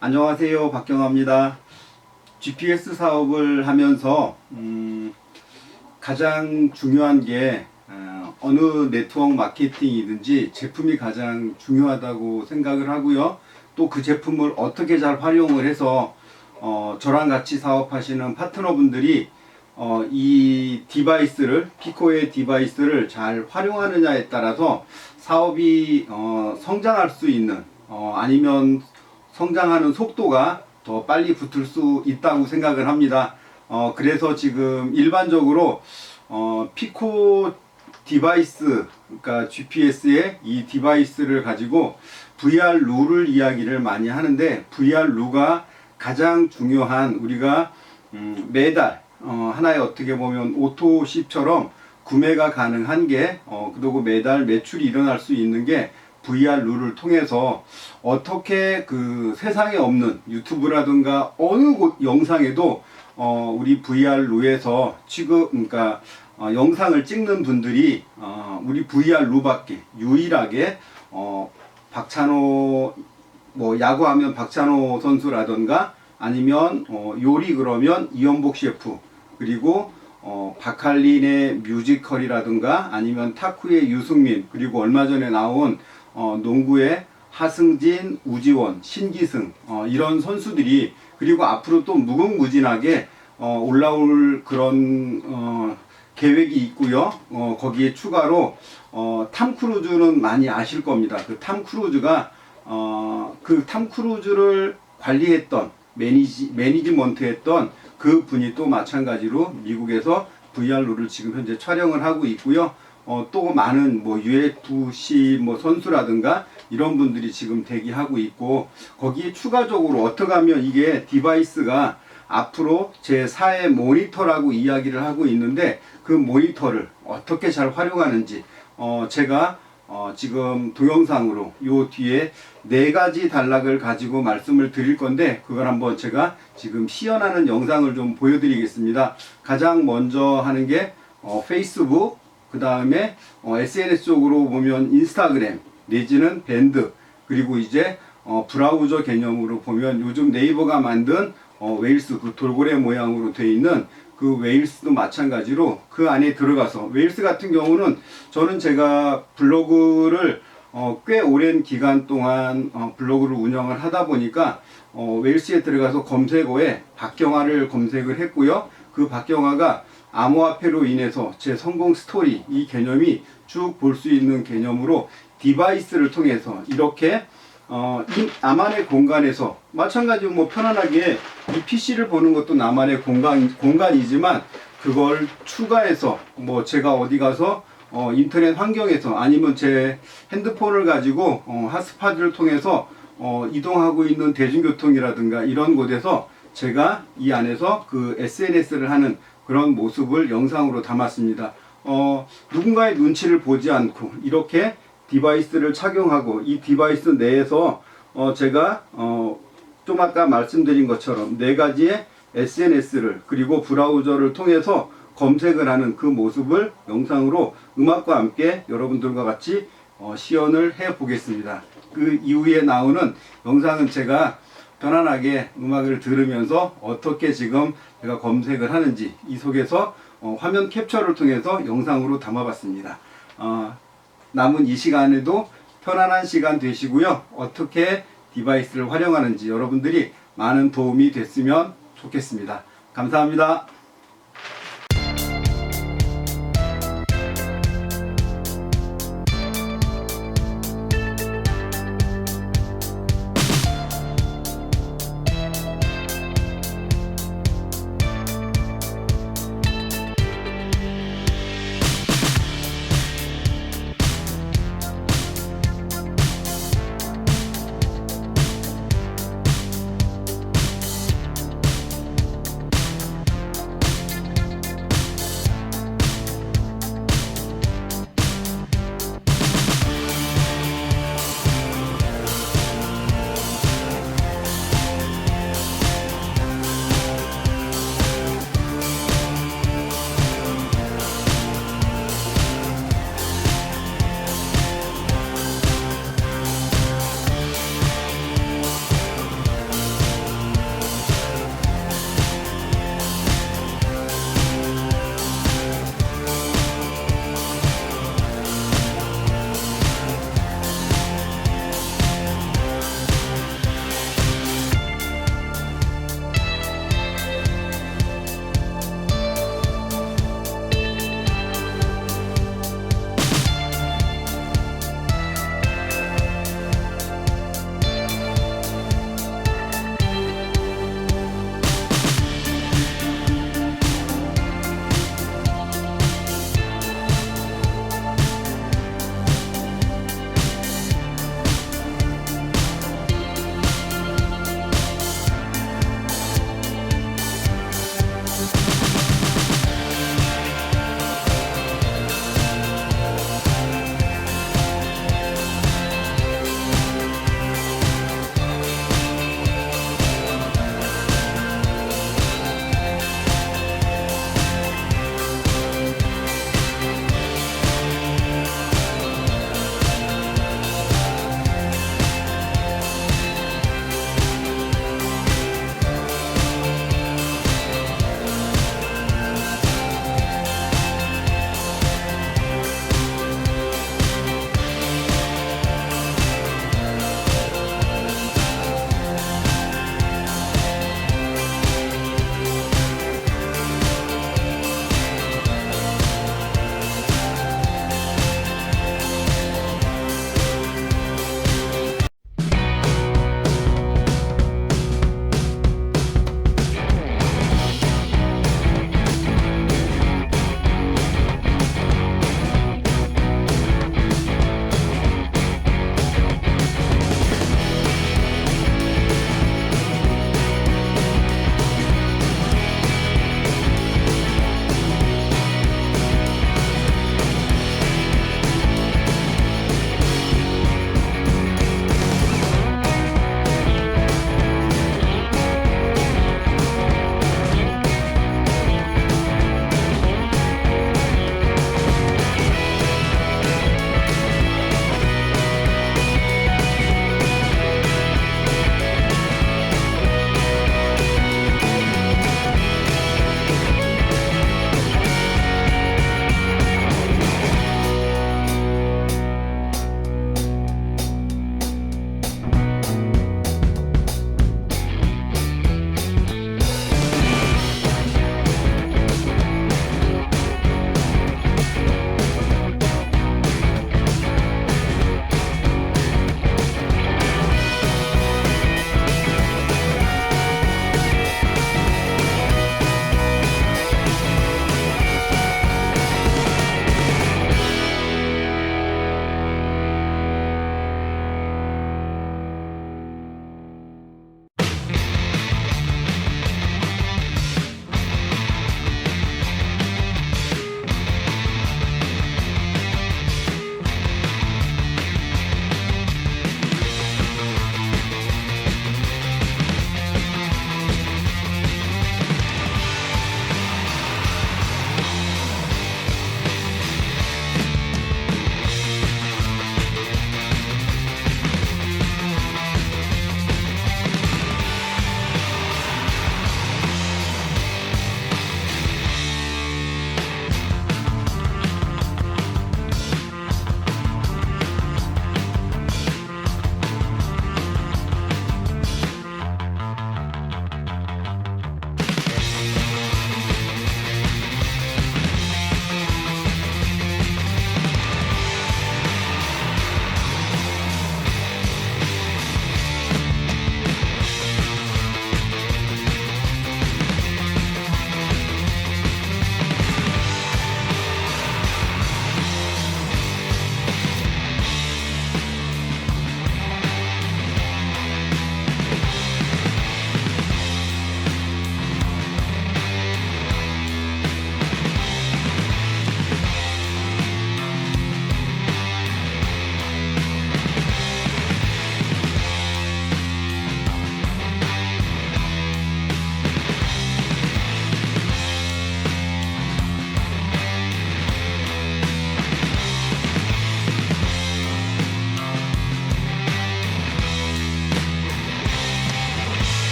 안녕하세요, 박경화입니다. GPS 사업을 하면서 가장 중요한 게 어느 네트워크 마케팅이든지 제품이 가장 중요하다고 생각을 하고요. 또 그 제품을 어떻게 잘 활용을 해서 저랑 같이 사업하시는 파트너분들이 이 디바이스를, 피코의 디바이스를 잘 활용하느냐에 따라서 사업이 성장할 수 있는, 아니면 성장하는 속도가 더 빨리 붙을 수 있다고 생각을 합니다. 그래서 지금 일반적으로 피코 디바이스, 그러니까 GPS의 이 디바이스를 가지고 VR 룰을 이야기를 많이 하는데, VR 룰가 가장 중요한, 우리가 매달 하나의 어떻게 보면 오토십처럼 구매가 가능한 게, 그리고 매달 매출이 일어날 수 있는 게 VR 룰을 통해서 어떻게 그 세상에 없는 유튜브라든가 어느 곳 영상에도 우리 VR 룰에서 그러니까 영상을 찍는 분들이 우리 VR 룰밖에 유일하게 박찬호, 뭐 야구하면 박찬호 선수라든가 아니면 요리 그러면 이연복 셰프, 그리고 박할린의 뮤지컬이라든가 아니면 탁구의 유승민, 그리고 얼마 전에 나온 농구의 하승진, 우지원, 신기승, 이런 선수들이, 그리고 앞으로 또 무궁무진하게 올라올 그런 계획이 있고요. 거기에 추가로 탐 크루즈는 많이 아실 겁니다. 그 탐 크루즈가 그 탐 크루즈를 관리했던, 매니지먼트 했던 그 분이 또 마찬가지로 미국에서 VR로를 지금 현재 촬영을 하고 있고요. 또 많은 뭐 UFC 뭐 선수라든가 이런 분들이 지금 대기하고 있고, 거기에 추가적으로 어떻게 하면 이게 디바이스가 앞으로 제4의 모니터라고 이야기를 하고 있는데, 그 모니터를 어떻게 잘 활용하는지 제가 지금 동영상으로 요 뒤에 4가지 단락을 가지고 말씀을 드릴 건데, 그걸 한번 제가 지금 시연하는 영상을 좀 보여드리겠습니다. 가장 먼저 하는 게 페이스북, 그 다음에 SNS 쪽으로 보면 인스타그램 내지는 밴드, 그리고 이제 브라우저 개념으로 보면 요즘 네이버가 만든 웨일스, 그 돌고래 모양으로 되어 있는 그 웨일스도 마찬가지로 그 안에 들어가서, 웨일스 같은 경우는 저는 제가 블로그를 꽤 오랜 기간 동안 블로그를 운영을 하다 보니까 웨일스에 들어가서 검색어에 박경화를 검색을 했고요. 그 박경화가 암호화폐로 인해서 제 성공 스토리, 이 개념이 쭉 볼 수 있는 개념으로 디바이스를 통해서 이렇게 이 나만의 공간에서, 마찬가지로 뭐 편안하게 이 PC를 보는 것도 나만의 공간이지만, 그걸 추가해서 뭐 제가 어디 가서 인터넷 환경에서 아니면 제 핸드폰을 가지고 핫스팟을 통해서 이동하고 있는 대중교통이라든가 이런 곳에서 제가 이 안에서 그 SNS를 하는 그런 모습을 영상으로 담았습니다. 누군가의 눈치를 보지 않고 이렇게 디바이스를 착용하고, 이 디바이스 내에서 제가 좀 아까 말씀드린 것처럼 4가지의 SNS를 그리고 브라우저를 통해서 검색을 하는 그 모습을 영상으로 음악과 함께 여러분들과 같이 시연을 해 보겠습니다. 그 이후에 나오는 영상은 제가 편안하게 음악을 들으면서 어떻게 지금 제가 검색을 하는지 이 속에서 화면 캡처를 통해서 영상으로 담아봤습니다. 남은 이 시간에도 편안한 시간 되시고요. 어떻게 디바이스를 활용하는지 여러분들이 많은 도움이 됐으면 좋겠습니다. 감사합니다.